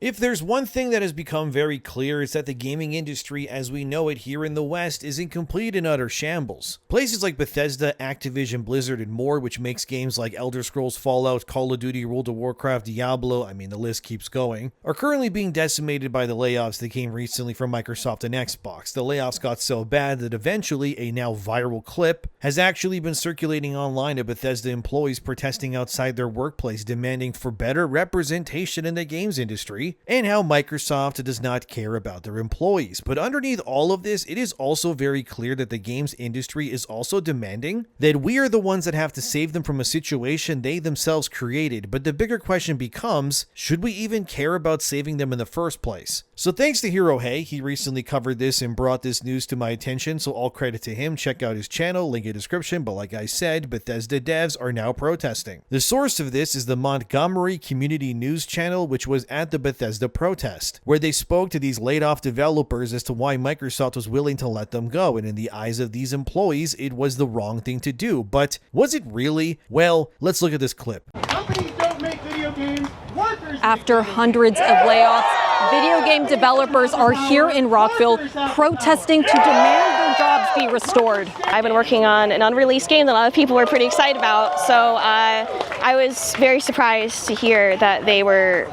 If there's one thing that has become very clear, it's that the gaming industry as we know it here in the West is in complete and utter shambles. Places like Bethesda, Activision, Blizzard, and more, which makes games like Elder Scrolls, Fallout, Call of Duty, World of Warcraft, Diablo, the list keeps going, are currently being decimated by the layoffs that came recently from Microsoft and Xbox. The layoffs got so bad that eventually a now viral clip has actually been circulating online of Bethesda employees protesting outside their workplace, demanding for better representation in the games industry, and how Microsoft does not care about their employees. But underneath all of this, it is also very clear that the games industry is also demanding that we are the ones that have to save them from a situation they themselves created. But the bigger question becomes, should we even care about saving them in the first place? So thanks to Hero Hey, he recently covered this and brought this news to my attention, so all credit to him. Check out his channel, link in description, but like I said, Bethesda devs are now protesting. The source of this is the Montgomery Community News channel, which was at the Bethesda protest, where they spoke to these laid off developers as to why Microsoft was willing to let them go, and in the eyes of these employees, it was the wrong thing to do. But was it really? Well, let's look at this clip. Companies don't make video games, workers After hundreds of layoffs, video game developers are here in Rockville protesting to demand their jobs be restored. I've been working on an unreleased game that a lot of people were pretty excited about, so I was very surprised to hear that they were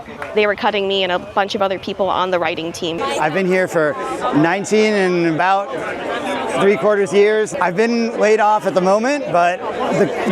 cutting me and a bunch of other people on the writing team. I've been here for 19 and about 3/4 years. I've been laid off at the moment, but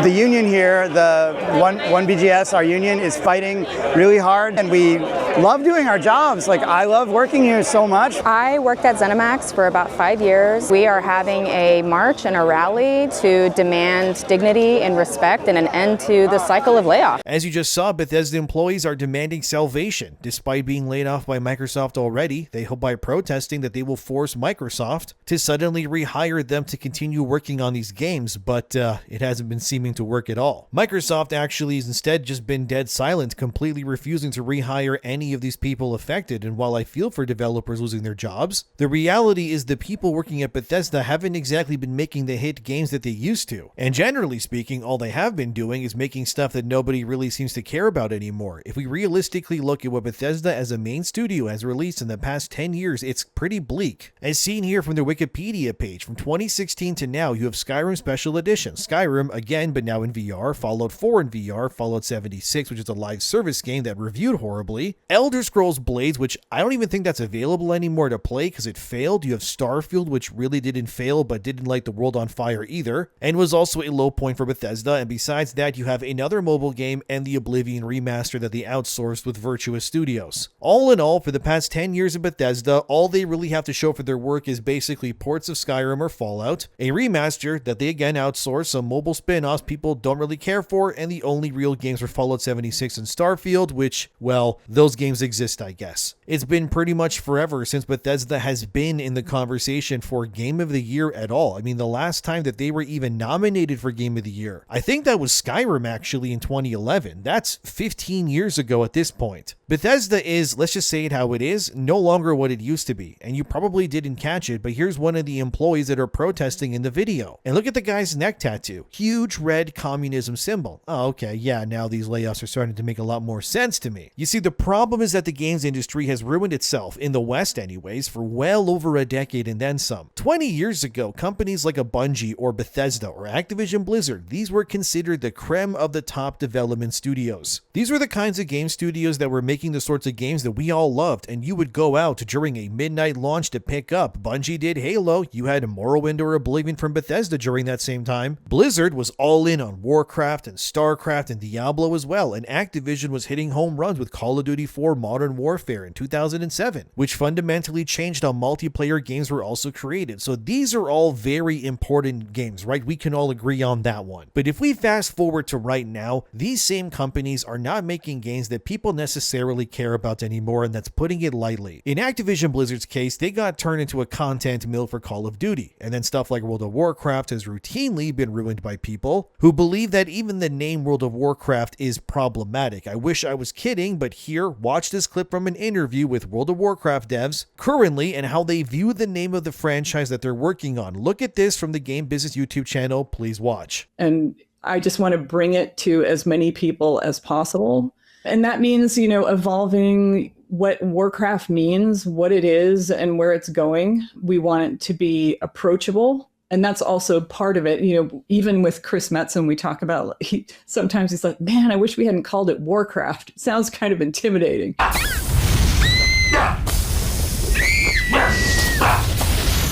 the union here, the 1BGS, our union, is fighting really hard, and we love doing our jobs. Like, I love working here so much. I worked at ZeniMax for about 5 years. We are having a march and a rally to demand dignity and respect and an end to the cycle of layoff. As you just saw, Bethesda employees are demanding salvation. Despite being laid off by Microsoft already, they hope by protesting that they will force Microsoft to suddenly rehire them to continue working on these games, but it hasn't been seeming to work at all. Microsoft actually has instead just been dead silent, completely refusing to rehire any of these people affected. And while I feel for developers losing their jobs, the reality is the people working at Bethesda haven't exactly been making the hit games that they used to. And generally speaking, all they have been doing is making stuff that nobody really seems to care about anymore. If we realistically look at what Bethesda as a main studio has released in the past 10 years, it's pretty bleak. As seen here from their Wikipedia page, from 2016 to now, you have Skyrim Special Edition. Skyrim, again, but now in VR, Fallout 4 in VR, Fallout 76, which is a live service game that reviewed horribly, Elder Scrolls Blades, which I don't even think that's available anymore to play because it failed. You have Starfield, which really didn't fail, but didn't light the world on fire either, and was also a low point for Bethesda. And besides that, you have another mobile game and the Oblivion remaster that they outsourced with Virtuous Studios. All in all, for the past 10 years of Bethesda, all they really have to show for their work is basically ports of Skyrim or Fallout, a remaster that they again outsource, some mobile spin-offs people don't really care for, and the only real games are Fallout 76 and Starfield, which, well, those games exist, I guess. It's been pretty much forever since Bethesda has been in the conversation for Game of the Year at all. The last time that they were even nominated for Game of the Year, I think that was Skyrim actually in 2011. That's 15 years ago at this point. Bethesda is, let's just say it how it is, no longer what it used to be. And you probably didn't catch it, but here's one of the employees that are protesting in the video. And look at the guy's neck tattoo. Huge red communism symbol. Oh, okay, yeah, now these layoffs are starting to make a lot more sense to me. You see, the problem is that the games industry has ruined itself, in the West anyways, for well over a decade and then some. 20 years ago, companies like a Bungie or Bethesda or Activision Blizzard, these were considered the creme of the top development studios. These were the kinds of game studios that were making the sorts of games that we all loved, and you would go out during a midnight launch to pick up. Bungie did Halo, you had Morrowind or Oblivion from Bethesda during that same time. Blizzard was all in on Warcraft and Starcraft and Diablo as well, and Activision was hitting home runs with Call of Duty 4 Modern Warfare in 2007, which fundamentally changed how multiplayer games were also created. So these are all very important games, right? We can all agree on that one. But if we fast forward to right now, these same companies are not making games that people necessarily care about anymore, and that's putting it lightly. In Activision Blizzard's case, they got turned into a content mill for Call of Duty, and then stuff like World of Warcraft has routinely been ruined by people who believe that even the name World of Warcraft is problematic. I wish I was kidding, but here, watch this clip from an interview with World of Warcraft devs currently and how they view the name of the franchise that they're working on. Look at this from the Game Business YouTube channel. Please watch. And I just want to bring it to as many people as possible. And that means, evolving what Warcraft means, what it is, and where it's going. We want it to be approachable. And that's also part of it. Even with Chris Metzen, we talk about, sometimes he's like, man, I wish we hadn't called it Warcraft. It sounds kind of intimidating.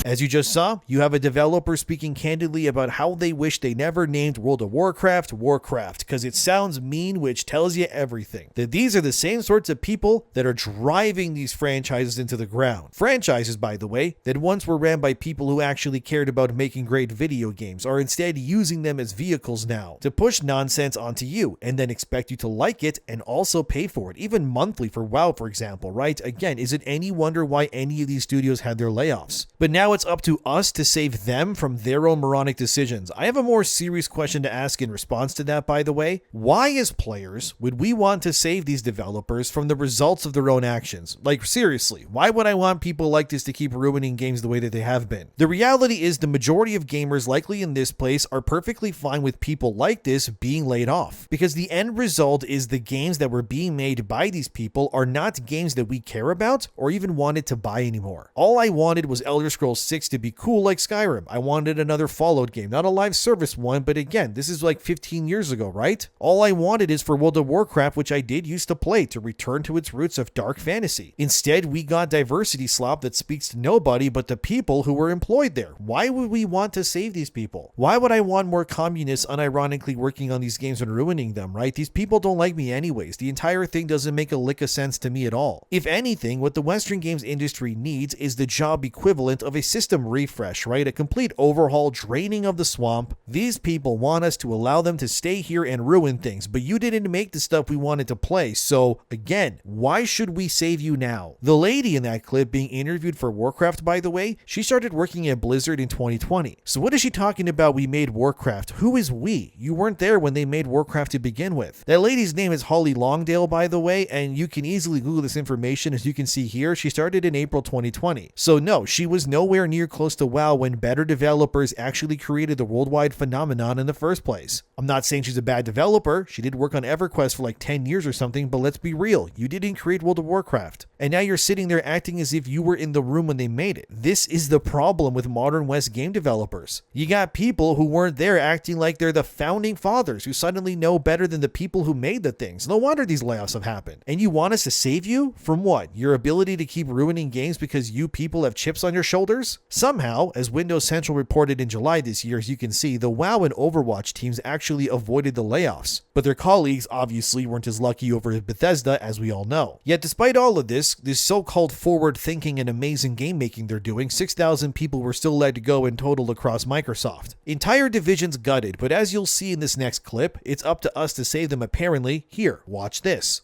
As you just saw, you have a developer speaking candidly about how they wish they never named World of Warcraft Warcraft, because it sounds mean, which tells you everything. That these are the same sorts of people that are driving these franchises into the ground. Franchises, by the way, that once were ran by people who actually cared about making great video games are instead using them as vehicles now to push nonsense onto you and then expect you to like it and also pay for it, even monthly for WoW, for example, right? Again, is it any wonder why any of these studios had their layoffs? But now it's up to us to save them from their own moronic decisions. I have a more serious question to ask in response to that, by the way. Why, as players, would we want to save these developers from the results of their own actions? Like, seriously, why would I want people like this to keep ruining games the way that they have been? The reality is the majority of gamers likely in this place are perfectly fine with people like this being laid off, because the end result is the games that were being made by these people are not games that we care about or even wanted to buy anymore. All I wanted was Elder Scrolls 6 to be cool like Skyrim. I wanted another Fallout game, not a live service one, but again, this is like 15 years ago, right? All I wanted is for World of Warcraft, which I did used to play, to return to its roots of dark fantasy. Instead, we got diversity slop that speaks to nobody but the people who were employed there. Why would we want to save these people? Why would I want more communists unironically working on these games and ruining them, right? These people don't like me anyways. The entire thing doesn't make a lick of sense to me at all. If anything, what the Western games industry needs is the job equivalent of a system refresh, right? A complete overhaul, draining of the swamp. These people want us to allow them to stay here and ruin things, but you didn't make the stuff we wanted to play, so again, why should we save you now? The lady in that clip being interviewed for Warcraft, by the way, she started working at Blizzard in 2020. So what is she talking about? We made Warcraft. Who is we? You weren't there when they made Warcraft to begin with. That lady's name is Holly Longdale, by the way, and you can easily Google this information. As you can see here, she started in April 2020. So no, she was nowhere near close to WoW when better developers actually created the worldwide phenomenon in the first place. I'm not saying she's a bad developer. She did work on EverQuest for like 10 years or something, but let's be real. You didn't create World of Warcraft. And now you're sitting there acting as if you were in the room when they made it. This is the problem with modern West game developers. You got people who weren't there acting like they're the founding fathers who suddenly know better than the people who made the things. No wonder these layoffs have happened. And you want us to save you? From what? Your ability to keep ruining games because you people have chips on your shoulders? Somehow, as Windows Central reported in July this year, as you can see, the WoW and Overwatch teams actually avoided the layoffs. But their colleagues obviously weren't as lucky over at Bethesda, as we all know. Yet despite all of this so-called forward thinking and amazing game making they're doing, 6,000 people were still let go in total across Microsoft. Entire divisions gutted, but as you'll see in this next clip, it's up to us to save them apparently. Here, watch this.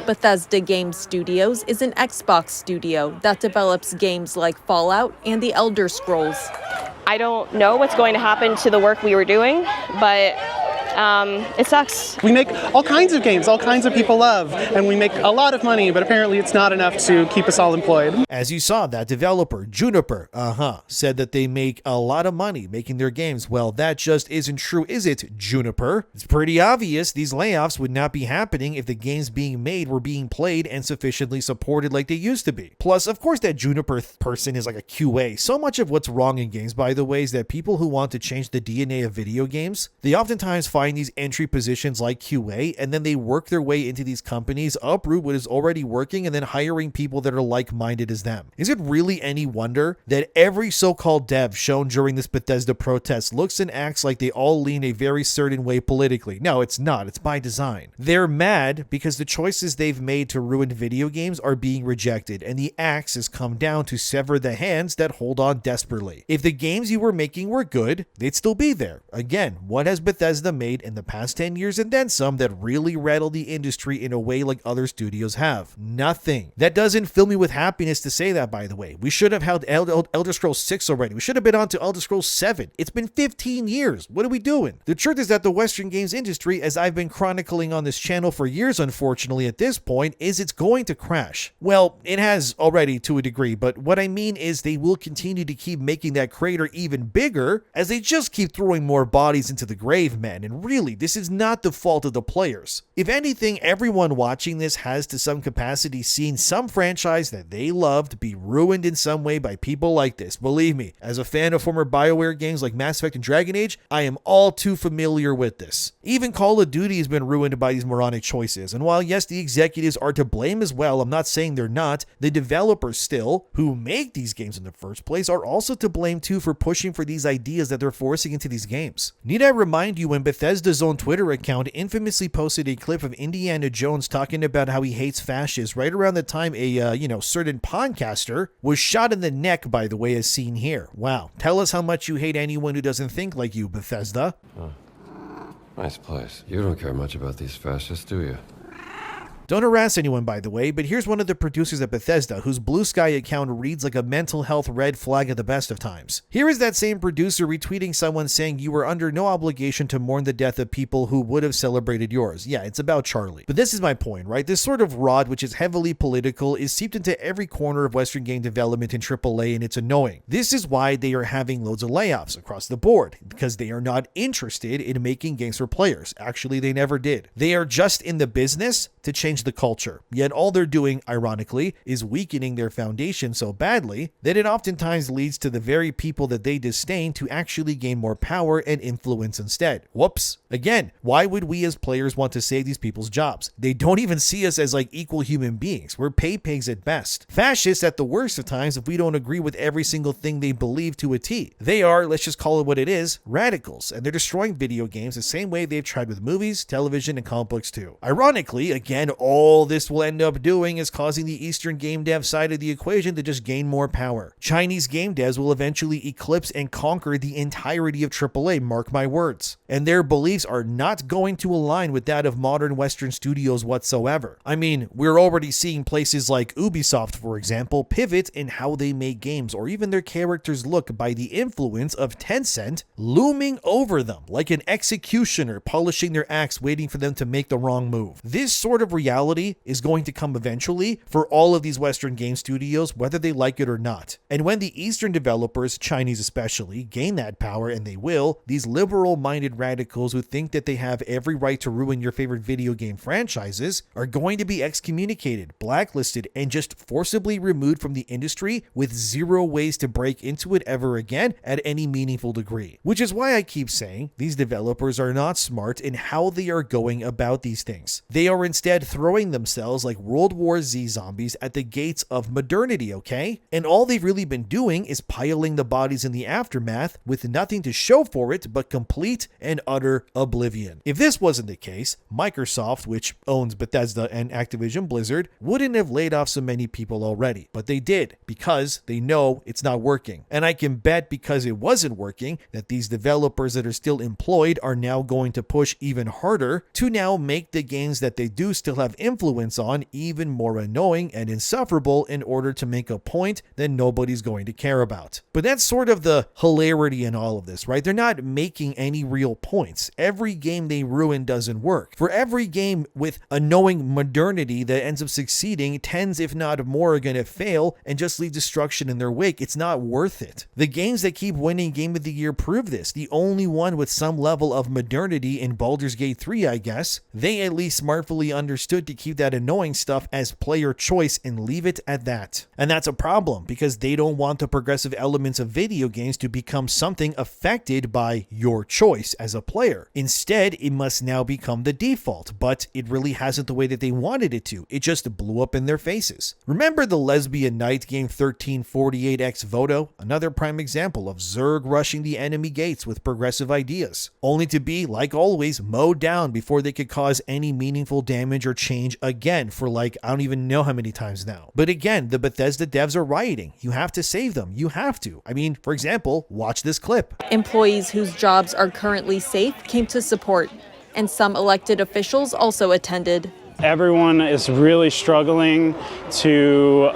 Bethesda Game Studios is an Xbox studio that develops games like Fallout and The Elder Scrolls. I don't know what's going to happen to the work we were doing, but it sucks. We make all kinds of games, all kinds of people love, and we make a lot of money, but apparently it's not enough to keep us all employed. As you saw, that developer, Juniper, said that they make a lot of money making their games. Well, that just isn't true, is it, Juniper? It's pretty obvious these layoffs would not be happening if the games being made were being played and sufficiently supported like they used to be. Plus, of course, that Juniper person is like a QA. So much of what's wrong in games, by the way, is that people who want to change the DNA of video games, they oftentimes find these entry positions like QA, and then they work their way into these companies, uproot what is already working, and then hiring people that are like-minded as them. Is it really any wonder that every so-called dev shown during this Bethesda protest looks and acts like they all lean a very certain way politically? No, it's not. It's by design. They're mad because the choices they've made to ruin video games are being rejected, and the axe has come down to sever the hands that hold on desperately. If the games you were making were good, they'd still be there. Again, what has Bethesda made in the past 10 years and then some that really rattle the industry in a way like other studios have? Nothing. That doesn't fill me with happiness to say that, by the way. We should have held Elder Scrolls 6 already. We should have been on to Elder Scrolls 7. It's been 15 years. What are we doing? The truth is that the Western games industry, as I've been chronicling on this channel for years, unfortunately at this point, is it's going to crash. Well, it has already to a degree, but what I mean is they will continue to keep making that crater even bigger as they just keep throwing more bodies into the grave, man. And really, this is not the fault of the players. If anything, everyone watching this has to some capacity seen some franchise that they loved be ruined in some way by people like this. Believe me, as a fan of former BioWare games like Mass Effect and Dragon Age, I am all too familiar with this. Even Call of Duty has been ruined by these moronic choices, and while yes, the executives are to blame as well, I'm not saying they're not, the developers still, who make these games in the first place, are also to blame too for pushing for these ideas that they're forcing into these games. Need I remind you when Bethesda's own Twitter account infamously posted a clip of Indiana Jones talking about how he hates fascists right around the time a, certain podcaster was shot in the neck, by the way, as seen here. Wow. Tell us how much you hate anyone who doesn't think like you, Bethesda. Nice place. You don't care much about these fascists, do you? Don't harass anyone, by the way, but here's one of the producers at Bethesda whose Blue Sky account reads like a mental health red flag at the best of times. Here is that same producer retweeting someone saying you are under no obligation to mourn the death of people who would have celebrated yours. Yeah, it's about Charlie. But this is my point, right? This sort of rod, which is heavily political, is seeped into every corner of Western game development in AAA, and it's annoying. This is why they are having loads of layoffs across the board, because they are not interested in making games for players. Actually, they never did. They are just in the business to change the culture. Yet all they're doing, ironically, is weakening their foundation so badly that it oftentimes leads to the very people that they disdain to actually gain more power and influence instead. Whoops. Again, why would we as players want to save these people's jobs? They don't even see us as like equal human beings. We're pay pigs at best. Fascists at the worst of times if we don't agree with every single thing they believe to a T. They are, let's just call it what it is, radicals, and they're destroying video games the same way they've tried with movies, television, and comic books too. Ironically, again, all this will end up doing is causing the Eastern game dev side of the equation to just gain more power. Chinese game devs will eventually eclipse and conquer the entirety of AAA, mark my words. And their beliefs are not going to align with that of modern Western studios whatsoever. I mean, we're already seeing places like Ubisoft, for example, pivot in how they make games or even their characters look by the influence of Tencent looming over them like an executioner polishing their axe waiting for them to make the wrong move. This sort of reality is going to come eventually for all of these Western game studios, whether they like it or not. And when the Eastern developers, Chinese especially, gain that power, and they will, these liberal-minded radicals who think that they have every right to ruin your favorite video game franchises are going to be excommunicated, blacklisted, and just forcibly removed from the industry with zero ways to break into it ever again at any meaningful degree. Which is why I keep saying these developers are not smart in how they are going about these things. They are instead throwing themselves like World War Z zombies at the gates of modernity, okay? And all they've really been doing is piling the bodies in the aftermath with nothing to show for it but complete and utter oblivion. If this wasn't the case, Microsoft, which owns Bethesda and Activision Blizzard, wouldn't have laid off so many people already. But they did, because they know it's not working. And I can bet because it wasn't working that these developers that are still employed are now going to push even harder to now make the games that they do still have influence on even more annoying and insufferable in order to make a point that nobody's going to care about. But that's sort of the hilarity in all of this, right? They're not making any real points. Every game they ruin doesn't work. For every game with a knowing modernity that ends up succeeding, tens if not more are going to fail and just leave destruction in their wake. It's not worth it. The games that keep winning Game of the Year prove this. The only one with some level of modernity in Baldur's Gate 3, I guess. They at least smartly understood to keep that annoying stuff as player choice and leave it at that. And that's a problem because they don't want the progressive elements of video games to become something affected by your choice as a player. Instead, it must now become the default, but it really hasn't the way that they wanted it to. It just blew up in their faces. Remember the lesbian knight game 1348X Voto? Another prime example of Zerg rushing the enemy gates with progressive ideas, only to be, like always, mowed down before they could cause any meaningful damage or change again for like, I don't even know how many times now. But again, the Bethesda devs are rioting. You have to save them. You have to. I mean, for example, watch this clip. Employees whose jobs are currently safe came to support, and some elected officials also attended. Everyone is really struggling to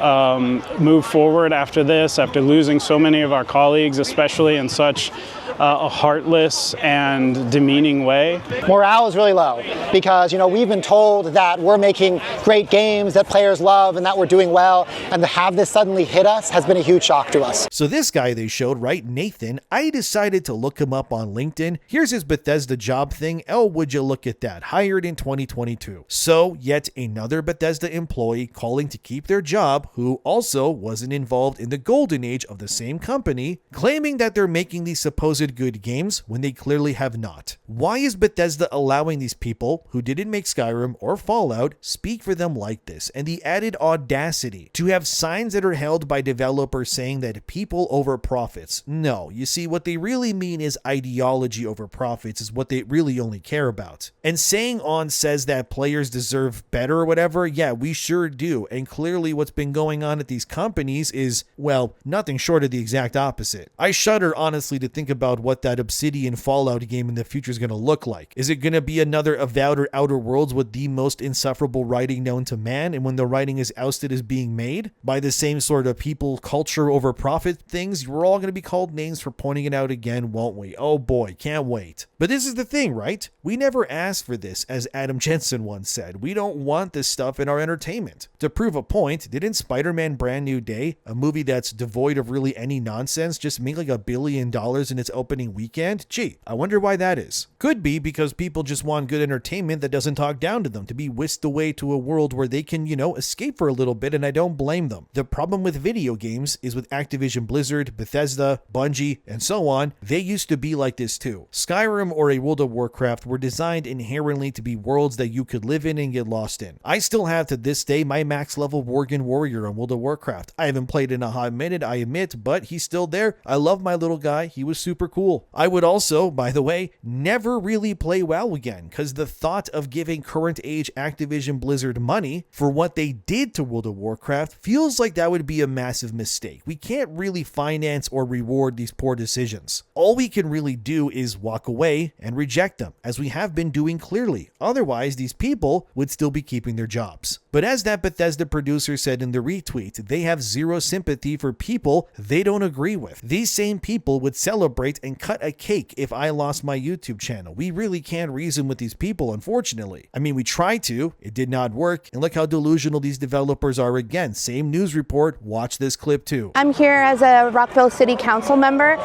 move forward after this, after losing so many of our colleagues, especially in such a heartless and demeaning way. Morale is really low because, we've been told that we're making great games that players love and that we're doing well, and to have this suddenly hit us has been a huge shock to us. So this guy they showed, right, Nathan, I decided to look him up on LinkedIn. Here's his Bethesda job thing. Oh, would you look at that? Hired in 2022. So yet another Bethesda employee calling to keep their job, who also wasn't involved in the golden age of the same company, claiming that they're making these supposed good games when they clearly have not. Why is Bethesda allowing these people who didn't make Skyrim or Fallout speak for them like this? And the added audacity to have signs that are held by developers saying that people over profits. No, you see, what they really mean is ideology over profits is what they really only care about. And saying on says that players deserve better or whatever, yeah, we sure do. And clearly what's been going on at these companies is, well, nothing short of the exact opposite. I shudder honestly to think about what that Obsidian Fallout game in the future is going to look like. Is it going to be another Avowed or Outer Worlds with the most insufferable writing known to man, and when the writing is ousted is being made by the same sort of people culture over profit things, we're all going to be called names for pointing it out again, won't we? Oh boy, can't wait. But this is the thing, right? We never asked for this, as Adam Jensen once said. We don't want this stuff in our entertainment. To prove a point, didn't Spider-Man Brand New Day, a movie that's devoid of really any nonsense, just make like $1 billion in its opening weekend? Gee, I wonder why that is. Could be because people just want good entertainment that doesn't talk down to them, to be whisked away to a world where they can, escape for a little bit, and I don't blame them. The problem with video games is with Activision Blizzard, Bethesda, Bungie, and so on, they used to be like this too. Skyrim or a World of Warcraft were designed inherently to be worlds that you could live in and get lost in. I still have to this day my max level Worgen Warrior on World of Warcraft. I haven't played in a hot minute, I admit, but he's still there. I love my little guy. He was super cool. I would also, by the way, never really play WoW again, because the thought of giving current age Activision Blizzard money for what they did to World of Warcraft feels like that would be a massive mistake. We can't really finance or reward these poor decisions. All we can really do is walk away and reject them, as we have been doing clearly. Otherwise, these people would still be keeping their jobs. But as that Bethesda producer said in the retweet, they have zero sympathy for people they don't agree with. These same people would celebrate and cut a cake if I lost my YouTube channel. We really can't reason with these people, unfortunately. I mean, we tried to, it did not work, and look how delusional these developers are again. Same news report, watch this clip too. I'm here as a Rockville City Council member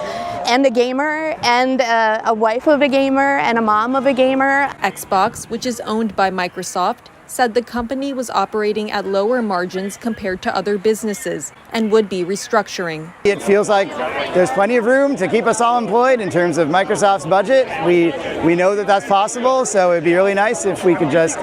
and a gamer and a wife of a gamer and a mom of a gamer. Xbox, which is owned by Microsoft, said the company was operating at lower margins compared to other businesses and would be restructuring. It feels like there's plenty of room to keep us all employed in terms of Microsoft's budget. We know that that's possible, so it'd be really nice if we could just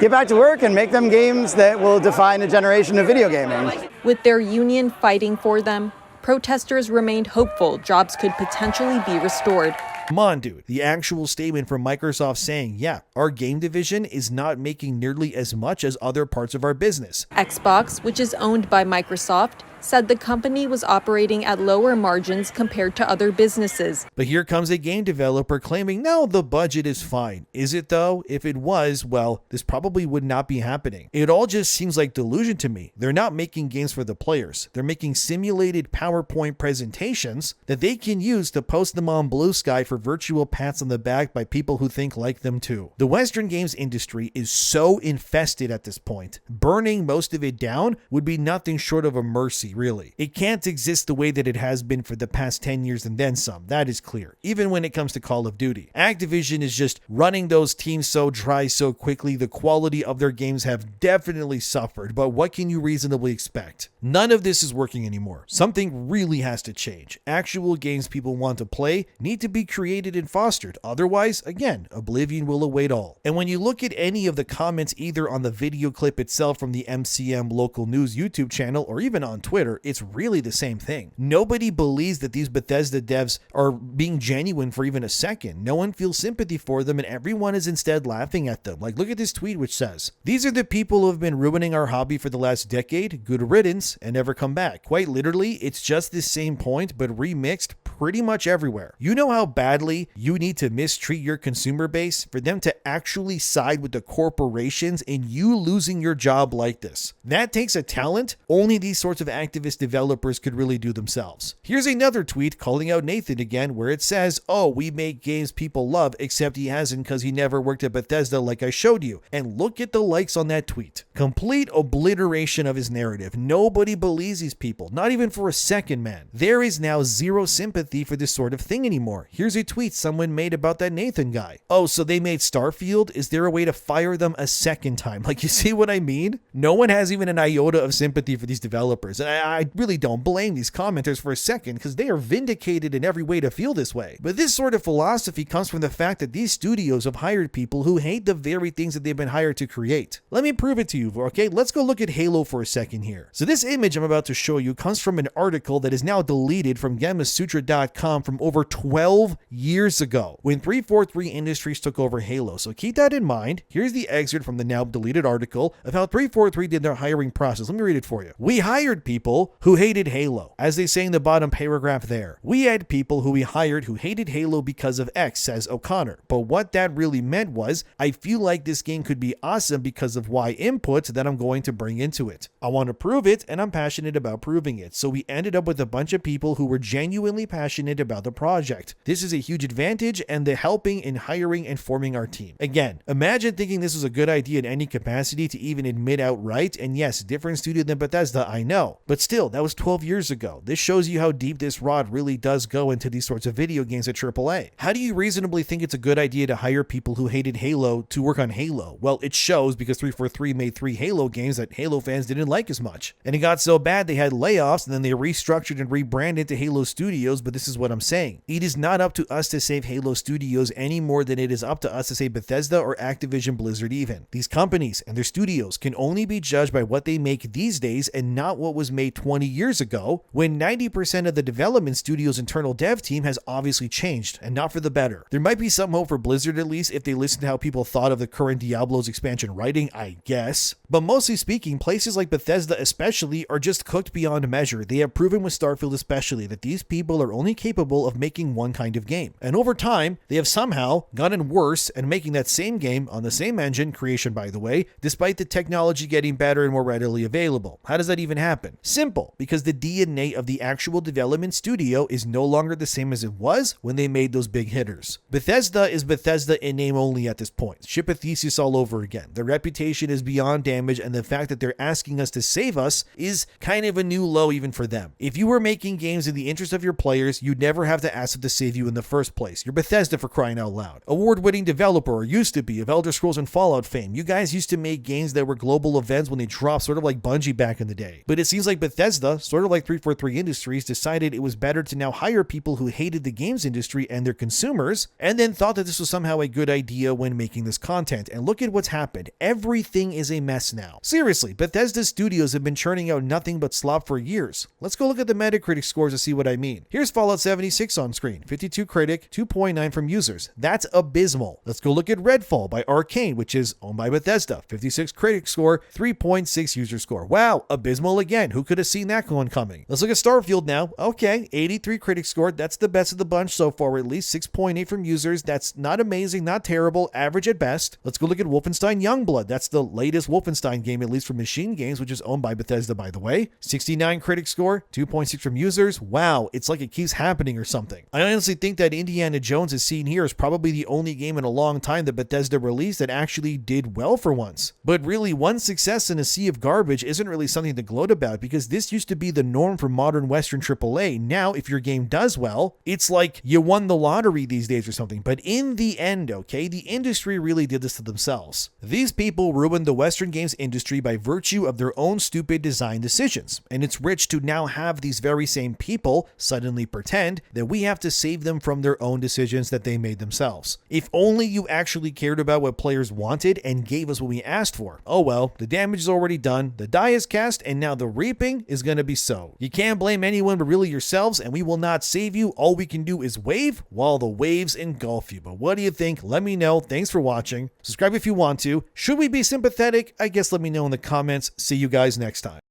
get back to work and make them games that will define a generation of video gaming. With their union fighting for them, protesters remained hopeful jobs could potentially be restored. Come on, dude. The actual statement from Microsoft saying, yeah, our game division is not making nearly as much as other parts of our business. Xbox, which is owned by Microsoft, said the company was operating at lower margins compared to other businesses. But here comes a game developer claiming, no, the budget is fine. Is it though? If it was, well, this probably would not be happening. It all just seems like delusion to me. They're not making games for the players. They're making simulated PowerPoint presentations that they can use to post them on Blue Sky for virtual pats on the back by people who think like them too. The Western games industry is so infested at this point. Burning most of it down would be nothing short of a mercy, really. It can't exist the way that it has been for the past 10 years and then some. That is clear. Even when it comes to Call of Duty. Activision is just running those teams so dry so quickly. The quality of their games have definitely suffered, but what can you reasonably expect? None of this is working anymore. Something really has to change. Actual games people want to play need to be created and fostered. Otherwise, again, oblivion will await all. And when you look at any of the comments either on the video clip itself from the MCM local news YouTube channel or even on Twitter, Twitter, it's really the same thing. Nobody believes that these Bethesda devs are being genuine for even a second. No one feels sympathy for them, and everyone is instead laughing at them. Like, look at this tweet which says, "These are the people who have been ruining our hobby for the last decade. Good riddance, and never come back." Quite literally, it's just the same point, but remixed pretty much everywhere. You know how badly you need to mistreat your consumer base for them to actually side with the corporations and you losing your job like this? That takes a talent only these sorts of activist developers could really do themselves. Here's another tweet calling out Nathan again, where it says, "Oh, we make games people love, except he hasn't because he never worked at Bethesda like I showed you." And look at the likes on that tweet. Complete obliteration of his narrative. Nobody believes these people, not even for a second, man. There is now zero sympathy for this sort of thing anymore. Here's a tweet someone made about that Nathan guy. "Oh, so they made Starfield? Is there a way to fire them a second time?" Like, you see what I mean? No one has even an iota of sympathy for these developers. And I really don't blame these commenters for a second, because they are vindicated in every way to feel this way. But this sort of philosophy comes from the fact that these studios have hired people who hate the very things that they've been hired to create. Let me prove it to you, okay? Let's go look at Halo for a second here. So this image I'm about to show you comes from an article that is now deleted from gamasutra.com from over 12 years ago, when 343 Industries took over Halo. So keep that in mind. Here's the excerpt from the now deleted article of how 343 did their hiring process. Let me read it for you. "We hired people who hated Halo." As they say in the bottom paragraph there, "We had people who we hired who hated Halo because of X," says O'Connor. But what that really meant was, "I feel like this game could be awesome because of Y input that I'm going to bring into it. I want to prove it, and I'm passionate about proving it." So we ended up with a bunch of people who were genuinely passionate about the project. This is a huge advantage, and the helping in hiring and forming our team. Again, imagine thinking this was a good idea in any capacity to even admit outright, and yes, different studio than Bethesda, I know. But still, that was 12 years ago. This shows you how deep this rod really does go into these sorts of video games at AAA. How do you reasonably think it's a good idea to hire people who hated Halo to work on Halo? Well, it shows, because 343 made 3 Halo games that Halo fans didn't like as much. And it got so bad they had layoffs, and then they restructured and rebranded to Halo Studios. But this is what I'm saying. It is not up to us to save Halo Studios any more than it is up to us to save Bethesda or Activision Blizzard even. These companies and their studios can only be judged by what they make these days and not what was made 20 years ago, when 90% of the development studio's internal dev team has obviously changed, and not for the better. There might be some hope for Blizzard, at least, if they listen to how people thought of the current Diablo's expansion writing, I guess. But mostly speaking, places like Bethesda especially are just cooked beyond measure. They have proven with Starfield especially that these people are only capable of making one kind of game. And over time, they have somehow gotten worse and making that same game on the same engine, creation by the way, despite the technology getting better and more readily available. How does that even happen? Simple, because the DNA of the actual development studio is no longer the same as it was when they made those big hitters. Bethesda is Bethesda in name only at this point. Ship a thesis all over again. Their reputation is beyond damage, and the fact that they're asking us to save us is kind of a new low even for them. If you were making games in the interest of your players, you'd never have to ask them to save you in the first place. You're Bethesda, for crying out loud. Award-winning developer, or used to be, of Elder Scrolls and Fallout fame. You guys used to make games that were global events when they dropped, sort of like Bungie back in the day. But it seems like Bethesda, sort of like 343 Industries, decided it was better to now hire people who hated the games industry and their consumers, and then thought that this was somehow a good idea when making this content. And look at what's happened. Everything is a mess now. Seriously, Bethesda studios have been churning out nothing but slop for years. Let's go look at the Metacritic scores to see what I mean. Here's Fallout 76 on screen. 52 critic, 2.9 from users. That's abysmal. Let's go look at Redfall by Arcane, which is owned by Bethesda. 56 critic score, 3.6 user score. Wow, abysmal again. Who could have seen that one coming? Let's look at Starfield now. Okay, 83 critic score. That's the best of the bunch so far, at least. 6.8 from users. That's not amazing, not terrible, average at best. Let's go look at Wolfenstein Youngblood. That's the latest Wolfenstein game, at least from Machine Games, which is owned by Bethesda, by the way. 69 critic score, 2.6 from users. Wow, it's like it keeps happening or something. I honestly think that Indiana Jones is seen here as probably the only game in a long time that Bethesda released that actually did well for once. But really, one success in a sea of garbage isn't really something to gloat about, because this used to be the norm for modern Western AAA. Now, if your game does well, it's like you won the lottery these days or something. But in the end, okay, the industry really did this to themselves. These people ruined the Western games industry by virtue of their own stupid design decisions. And it's rich to now have these very same people suddenly pretend that we have to save them from their own decisions that they made themselves. If only you actually cared about what players wanted and gave us what we asked for. Oh well, the damage is already done, the die is cast, and now the reaping reaping is going to be sowed. You can't blame anyone but really yourselves, and we will not save you. All we can do is wave while the waves engulf you. But what do you think? Let me know. Thanks for watching. Subscribe if you want to. Should we be sympathetic? I guess let me know in the comments. See you guys next time.